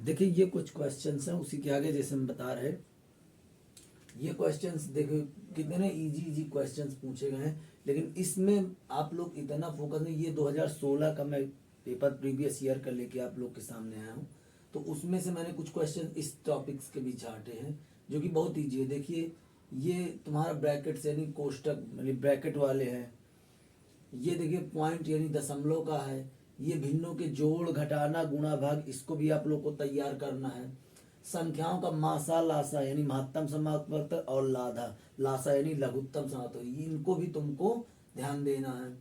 देखिए ये कुछ क्वेश्चंस हैं उसी के आगे, जैसे हम बता रहे ये क्वेश्चंस देखो कितने इजी क्वेश्चंस पूछे गए हैं, लेकिन इसमें आप लोग इतना फोकस नहीं। ये 2016 का मैं पेपर प्रीवियस ईयर का लेके आप लोग के सामने आया हूँ, तो उसमें से मैंने कुछ क्वेश्चन इस टॉपिक्स के भी छांटे हैं जो कि बहुत ईजी है। देखिए ये तुम्हारा ब्रैकेट यानी कोष्टक मतलब ब्रैकेट वाले हैं। ये देखिए पॉइंट यानी दशमलव का है। ये भिन्नों के जोड़ घटाना गुणा भाग, इसको भी आप लोग को तैयार करना है। संख्याओं का मासा लासा यानी महत्तम समापवर्त और लाधा लासा यानी लघुत्तम समापवर्त, इनको भी तुमको ध्यान देना है।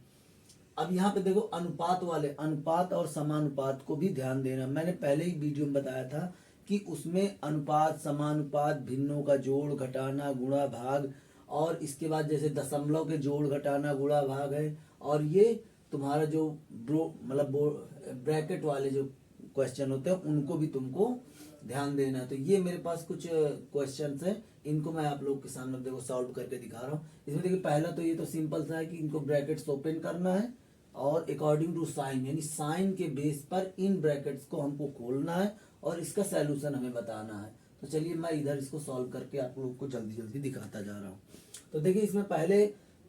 अब यहाँ पे देखो अनुपात वाले, अनुपात और समानुपात को भी ध्यान देना। मैंने पहले ही वीडियो में बताया था कि उसमें अनुपात समानुपात भिन्नों का जोड़ घटाना गुणा भाग, और इसके बाद जैसे दशमलव के जोड़ घटाना गुणा भाग है, और ये तुम्हारा जो ब्रैकेट वाले जो क्वेश्चन होते हैं उनको भी तुमको ध्यान देना है। तो ये मेरे पास कुछ क्वेश्चंस हैं, इनको मैं आप लोग के सामने देखो सॉल्व करके दिखा रहा हूँ। इसमें देखिए पहला तो ये तो सिंपल सा है कि इनको ब्रैकेट्स ओपन करना है और अकॉर्डिंग टू साइन यानी साइन के बेस पर इन ब्रैकेट्स को हमको खोलना है और इसका सैल्यूशन हमें बताना है। तो चलिए मैं इधर इसको सॉल्व करके आप लोगों को जल्दी जल्दी दिखाता जा रहा हूँ। तो देखिए इसमें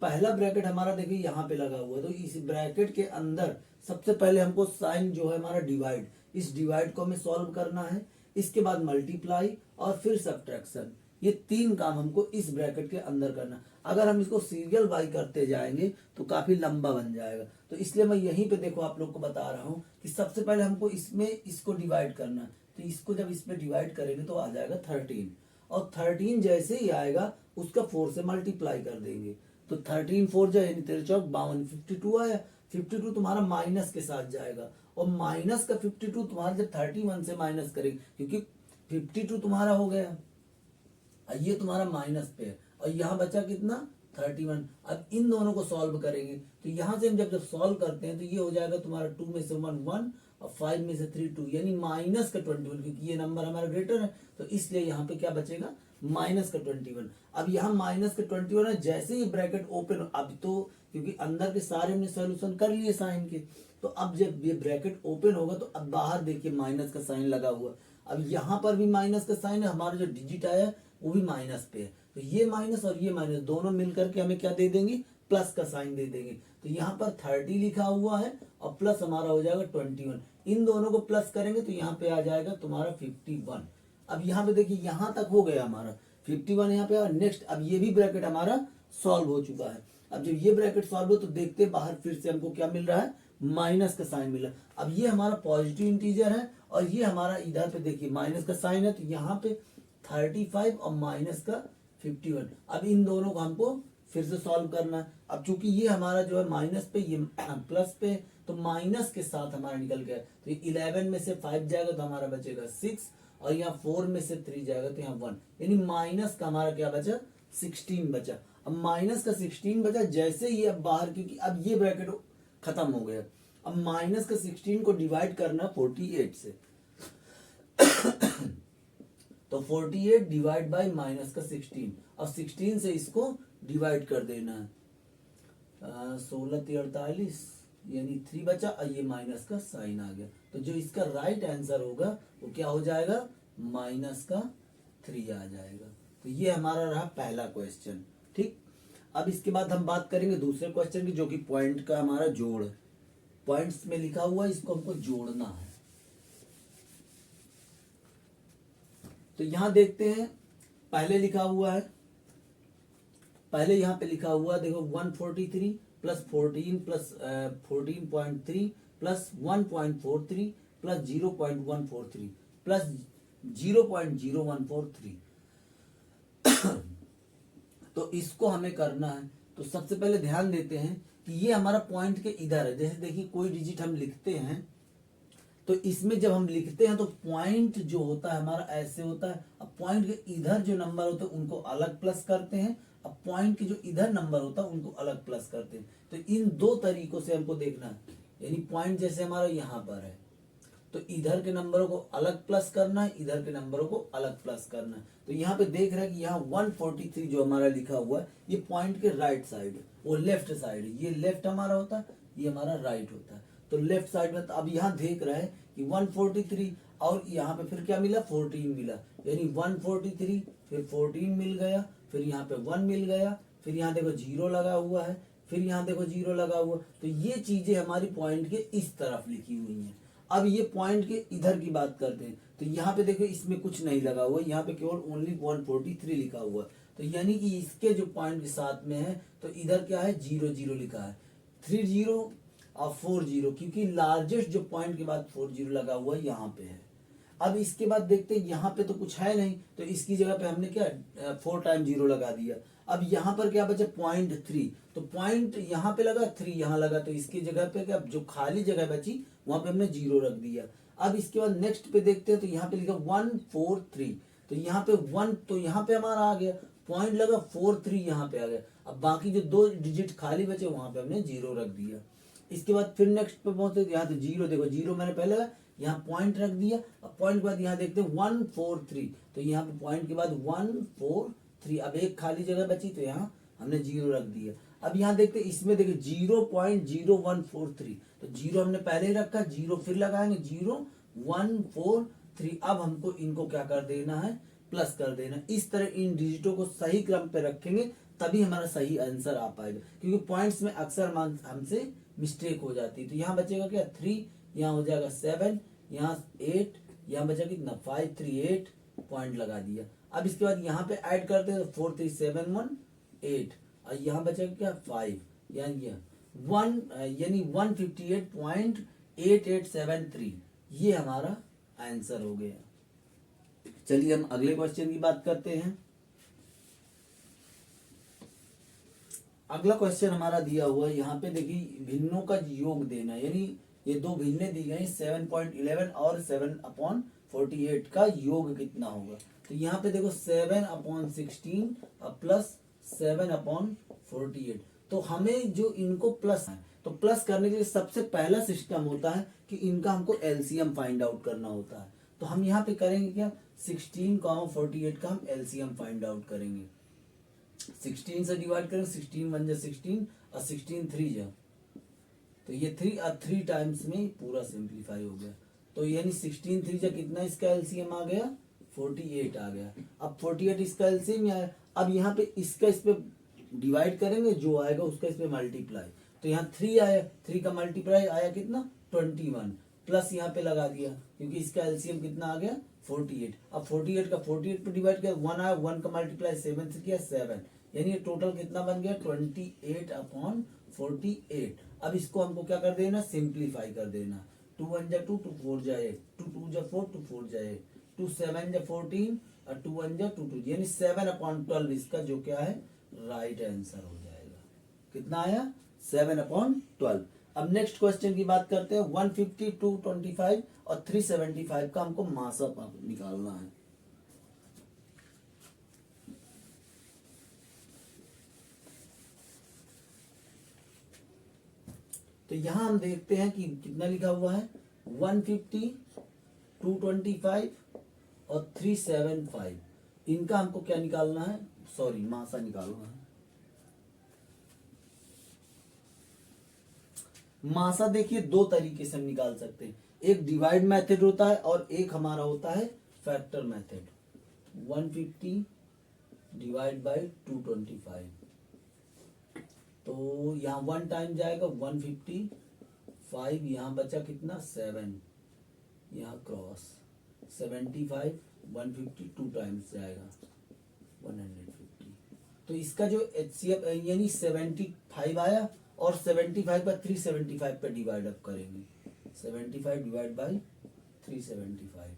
पहला ब्रैकेट हमारा देखिए यहाँ पे लगा हुआ है, तो इस ब्रैकेट के अंदर सबसे पहले हमको साइन जो है हमारा डिवाइड, इस डिवाइड को हमें सॉल्व करना है। इसके बाद मल्टीप्लाई और फिर सब्ट्रैक्शन, ये तीन काम हमको इस ब्रैकेट के अंदर करना। अगर हम इसको सीरियल बाई करते जाएंगे तो काफी लंबा बन जाएगा, तो इसलिए मैं यहीं पे देखो आप लोग को बता रहा हूँ कि सबसे पहले हमको इसमें इसको डिवाइड करना है। तो इसको जब इसमें डिवाइड करेंगे तो आ जाएगा 13, और 13 जैसे ही आएगा उसका 4 से मल्टीप्लाई कर देंगे। तो 13 4 जाए यानी 13 चौक 52, 52 आया। 52 तुम्हारा माइनस के साथ जाएगा, और माइनस का 52 तुम्हारा जब 31 से माइनस करेंगे, क्योंकि 52 तुम्हारा हो गया, ये तुम्हारा माइनस पे है, और यहाँ बचा कितना 31। अब इन दोनों को सॉल्व करेंगे, तो यहाँ से हम जब सॉल्व करते हैं तो ये हो जाएगा तुम्हारा 2 में से 1 1 और 5 में से 3 2, यानी माइनस का 21, क्योंकि ये नंबर हमारा ग्रेटर है तो इसलिए यहाँ पे क्या बचेगा माइनस का 21। अब यहाँ माइनस का 21 है, जैसे ही ब्रैकेट ओपन, अब तो क्योंकि अंदर के सारे हमने सोल्यूशन कर लिए साइन के, तो अब जब ये ब्रैकेट ओपन होगा तो अब बाहर देखिए माइनस का साइन लगा हुआ। अब यहाँ पर भी माइनस का साइन है, हमारा जो डिजिट आया वो भी माइनस पे है, तो ये माइनस और ये माइनस दोनों मिलकर के हमें क्या दे देंगे, प्लस का साइन दे देंगे। तो यहाँ पर 30 लिखा हुआ है और प्लस हमारा हो जाएगा 21, इन दोनों को प्लस करेंगे तो यहाँ पे आ जाएगा तुम्हारा 51। अब यहाँ पे देखिए यहाँ तक हो गया हमारा 51 यहाँ पे। और नेक्स्ट अब ये भी ब्रैकेट हमारा सॉल्व हो चुका है। अब जब ये ब्रैकेट सॉल्व हो तो देखते बाहर फिर से हमको क्या मिल रहा है, माइनस का साइन मिला। अब ये हमारा पॉजिटिव इंटीजर है और ये हमारा इधर पे देखिए माइनस का साइन है, तो यहाँ पे 35 और माइनस का 51। अब इन दोनों को हमको फिर से सॉल्व करना है। अब चूंकि ये हमारा जो है माइनस पे ये प्लस पे, तो माइनस के साथ हमारा निकल गया, तो 11 में से 5 जाएगा तो हमारा बचेगा 6, और यहाँ 4 में से 3 जाएगा तो यहाँ 1, यानी माइनस का हमारा क्या बचा 16 बचा। अब माइनस का 16 बचा, जैसे ही अब बाहर, क्योंकि अब ये ब्रैकेट खत्म हो गया, अब माइनस का 16 को डिवाइड करना 48 से तो 48 डिवाइड बाई माइनस का 16, और 16 से इसको डिवाइड कर देना है। 16 48 यानी 3 बचा, और ये माइनस का साइन आ गया, तो जो इसका राइट आंसर होगा वो क्या हो जाएगा माइनस का 3 आ जाएगा। तो ये हमारा रहा पहला क्वेश्चन, ठीक। अब इसके बाद हम बात करेंगे दूसरे क्वेश्चन की, जो कि पॉइंट का हमारा जोड़ है। पॉइंट्स में लिखा हुआ है, इसको हमको जोड़ना है। तो यहां देखते हैं, पहले लिखा हुआ है, पहले यहां पे लिखा हुआ देखो 143 plus 14 plus 14.3 plus 1.43 plus 0.143 plus 0.0143 तो इसको हमें करना है। तो सबसे पहले ध्यान देते हैं कि ये हमारा पॉइंट के इधर है। जैसे देखिए कोई डिजिट हम लिखते हैं तो इसमें जब हम लिखते हैं तो पॉइंट जो होता है हमारा ऐसे होता है। अब पॉइंट के इधर जो नंबर होते हैं उनको अलग प्लस करते हैं, अब पॉइंट के जो इधर नंबर होता है उनको अलग प्लस करते हैं। तो इन दो तरीकों से हमको देखना है, यानी पॉइंट जैसे हमारा यहाँ पर है तो इधर के नंबरों को अलग प्लस करना है, इधर के नंबरों को अलग प्लस करना है। तो यहाँ पे देख रहे हैं कि यहाँ 143 जो हमारा लिखा हुआ है ये पॉइंट के राइट साइड है, वो लेफ्ट साइड है। ये लेफ्ट हमारा होता है, ये हमारा राइट होता है। तो लेफ्ट साइड में अब यहाँ देख रहे हैं कि 143 और यहाँ पे फिर क्या मिला 14 मिला, यानी 143, फिर 14 मिल गया, फिर यहाँ पे 1 मिल गया, फिर यहाँ देखो 0 लगा हुआ है, फिर यहाँ देखो 0 लगा हुआ। तो ये चीजें हमारी पॉइंट के इस तरफ लिखी हुई हैं। अब ये पॉइंट के इधर की बात करते हैं, तो यहाँ पे देखो इसमें कुछ नहीं लगा हुआ, यहाँ पे केवल ओनली 143 लिखा हुआ। तो यानी कि इसके जो पॉइंट के साथ में है, तो इधर क्या है 0 0 लिखा है, 3 0 और 4 0, क्योंकि लार्जेस्ट जो पॉइंट के बाद 4 0 लगा हुआ है यहाँ पे है। अब इसके बाद देखते हैं यहाँ पे तो कुछ है नहीं, तो इसकी जगह पे हमने क्या 4 टाइम 0 लगा दिया। अब यहाँ पर क्या बचा 0.3, तो पॉइंट यहाँ पे लगा 3 यहाँ लगा, तो इसकी जगह पे क्या जो खाली जगह बची वहां पे हमने 0 रख दिया। अब इसके बाद नेक्स्ट पे देखते हैं, तो यहाँ पे लिखा 143, तो यहाँ पे 1, तो यहाँ पे हमारा आ गया, पॉइंट लगा 43 यहाँ पे आ गया। अब बाकी जो 2 डिजिट खाली बचे वहां पे हमने 0 रख दिया। इसके बाद फिर नेक्स्ट पे पहुंचते, यहाँ तो 0, देखो 0 मैंने पहले यहाँ पॉइंट रख दिया। अब पॉइंट के बाद यहाँ देखते हैं 143, तो यहाँ पे पॉइंट के बाद 143, अब एक खाली जगह बची, तो यहाँ हमने 0 रख दिया। अब यहाँ देखते हैं इसमें देखिए 0.0143, तो 0 हमने पहले ही रखा, 0 फिर लगाएंगे 0.143। अब हमको इनको क्या कर देना है, प्लस कर देना। इस तरह इन डिजिटों को सही क्रम पे रखेंगे तभी हमारा सही आंसर आ पाएगा, क्योंकि पॉइंट्स में अक्सर हमसे मिस्टेक हो जाती है। तो यहाँ बचेगा क्या 3, यहाँ हो जाएगा 7, यहाँ 8, यहाँ बचा कितना 538, पॉइंट लगा दिया। अब इसके बाद यहाँ पे ऐड करते हैं, 4 3 7 1 8, और यहाँ बचेगा क्या 5, यानी 1, यानी 158.8873, ये हमारा आंसर हो गया। चलिए हम अगले क्वेश्चन की बात करते हैं। अगला क्वेश्चन हमारा दिया हुआ है, यहाँ पे देखिए भिन्नों का योग देना, यानी ये 2 भिन्ने दी गई 7.11 और 7/48 का योग कितना होगा। तो यहाँ पे देखो 7/16 प्लस 7/48, तो हमें जो इनको प्लस है, तो प्लस करने के लिए सबसे पहला सिस्टम होता है कि इनका हमको एलसीएम फाइंड आउट करना होता है। तो हम यहाँ पे करेंगे क्या, 16, 48 का हम एलसीएम फाइंड आउट करेंगे। 16 से डिवाइड करें, 16 1 जा 16 और 16 3 जा, तो ये 3 और 3 टाइम्स में पूरा सिंप्लीफाई हो गया। तो यानी 16 3 जा कितना इसका एलसीएम आ गया, 48 आ गया। अब 48 इसका एलसीएम आया। अब यहाँ पे इसका इस पे डिवाइड करेंगे, जो आएगा उसका इस पे मल्टीप्लाई। तो यहाँ 3 आया, 3 का मल्टीप्लाई आया कितना 21, प्लस यहाँ पे लगा दिया, क्योंकि इसका एलसीएम कितना आ गया 48। अब 48 का 48 पे डिवाइड किया, 1 आया, 1 का मल्टीप्लाई 7 से किया 7, यानी ये टोटल कितना बन गया 28/48। अब इसको हमको क्या कर देना, सिंप्लीफाई कर देना। 2 1 जा 2, 2 4 जा 8, 2 2 जा 4, 2 4 जा 8, 2 7 जा 14 और 2 1 जा 2 2, यानी 7/12 इसका जो क्या है राइट आंसर हो जाएगा। कितना आया 7/12। अब नेक्स्ट क्वेश्चन की बात करते हैं। 150, 225 और 375 का हमको मासअप निकालना है। तो यहां हम देखते हैं कि कितना लिखा हुआ है, 150, 225 और 375, इनका हमको क्या निकालना है, सॉरी मासा निकालना है। मासा देखिए 2 तरीके से हम निकाल सकते हैं, एक डिवाइड मेथड होता है और एक हमारा होता है फैक्टर मेथड। 150 डिवाइड बाई 225, तो यहाँ 1 टाइम जाएगा 155, यहाँ बचा कितना 7, यहाँ क्रॉस 75, 150 2 टाइम्स जाएगा 150। तो इसका जो एचसीएफ यानी 75 आया, और 75 पर 375 पे डिवाइड अप करेंगे, 75 डिवाइड बाई 375।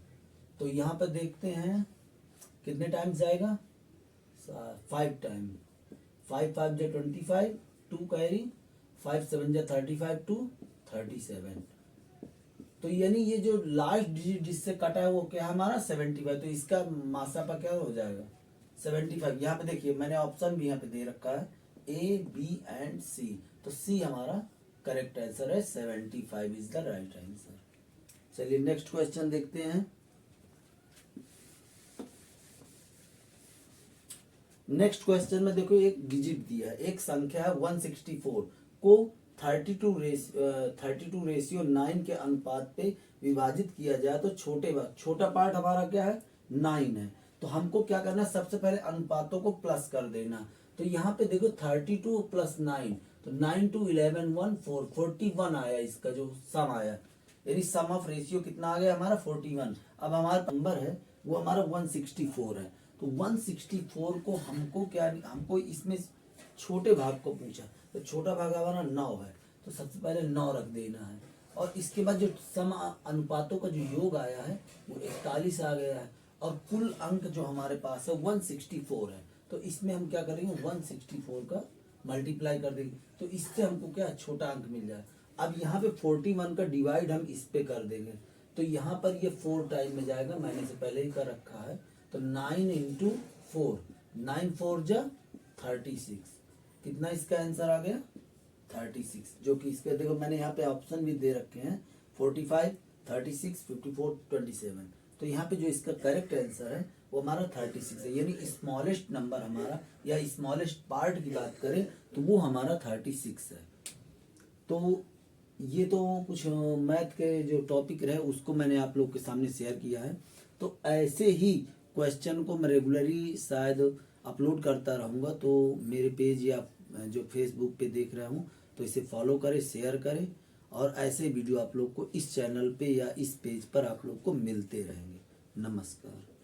तो यहाँ पर देखते हैं कितने टाइम्स जाएगा 5 टाइम, 5 5 जा 25, 2 कैरी, 5 7 जा 35, 2 37। तो यानी ये जो लास्ट डिजिट जिससे कटा है वो क्या है हमारा 75, तो इसका मासापा क्या हो जाएगा 75। यहाँ पे देखिए मैंने ऑप्शन भी यहाँ पे दे रखा है A, B एंड C, तो C हमारा करेक्ट आंसर है, 75 इज द राइट आंसर। चलिए नेक्स्ट क्वेश्चन देखते हैं। नेक्स्ट क्वेश्चन में देखो एक डिजिट दिया है, एक संख्या है 164 को 32 रेशियो 9 के अनुपात पे विभाजित किया जाए तो छोटा पार्ट हमारा क्या है 9 है। तो हमको क्या करना है, सबसे पहले अनुपातों को प्लस कर देना। तो यहाँ पे देखो 32 प्लस 9, तो 9 2 11 1 4 41 आया, इसका जो सम आया, यानी सम ऑफ रेशियो कितना आ गया हमारा 41। अब हमारा नंबर है वो हमारा 164 है। तो 164 को हमको इसमें छोटे भाग को पूछा, तो छोटा भाग हमारा 9 है, तो सबसे पहले 9 रख देना है। और इसके बाद जो सम अनुपातों का जो योग आया है वो 41 आ गया है, और कुल अंक जो हमारे पास है 164 है। तो इसमें हम क्या करेंगे, 164 का मल्टीप्लाई कर देंगे, तो इससे हमको क्या छोटा अंक मिल जाए। अब यहाँ पे 41 का डिवाइड हम इस पे कर देंगे, तो यहाँ पर ये 4 टाइम में जाएगा, मैंने इसे पहले ही कर रखा है। तो 9 इंटू 4, 9 4 जा 36, कितना इसका आंसर आ गया 36, जो कि इसके देखो मैंने यहाँ पे ऑप्शन भी दे रखे हैं 45 36 54 27। तो यहाँ पे जो इसका करेक्ट आंसर है वो हमारा 36 है, यानी स्मॉलेस्ट नंबर हमारा या स्मॉलेस्ट पार्ट की बात करें तो वो हमारा 36 है। तो ये तो कुछ मैथ के जो टॉपिक रहे उसको मैंने आप लोग के सामने शेयर किया है। तो ऐसे ही क्वेश्चन को मैं रेगुलरली शायद अपलोड करता रहूँगा, तो मेरे पेज या जो फेसबुक पे देख रहा हूँ तो इसे फॉलो करें, शेयर करें, और ऐसे वीडियो आप लोग को इस चैनल पे या इस पेज पर आप लोग को मिलते रहेंगे। नमस्कार।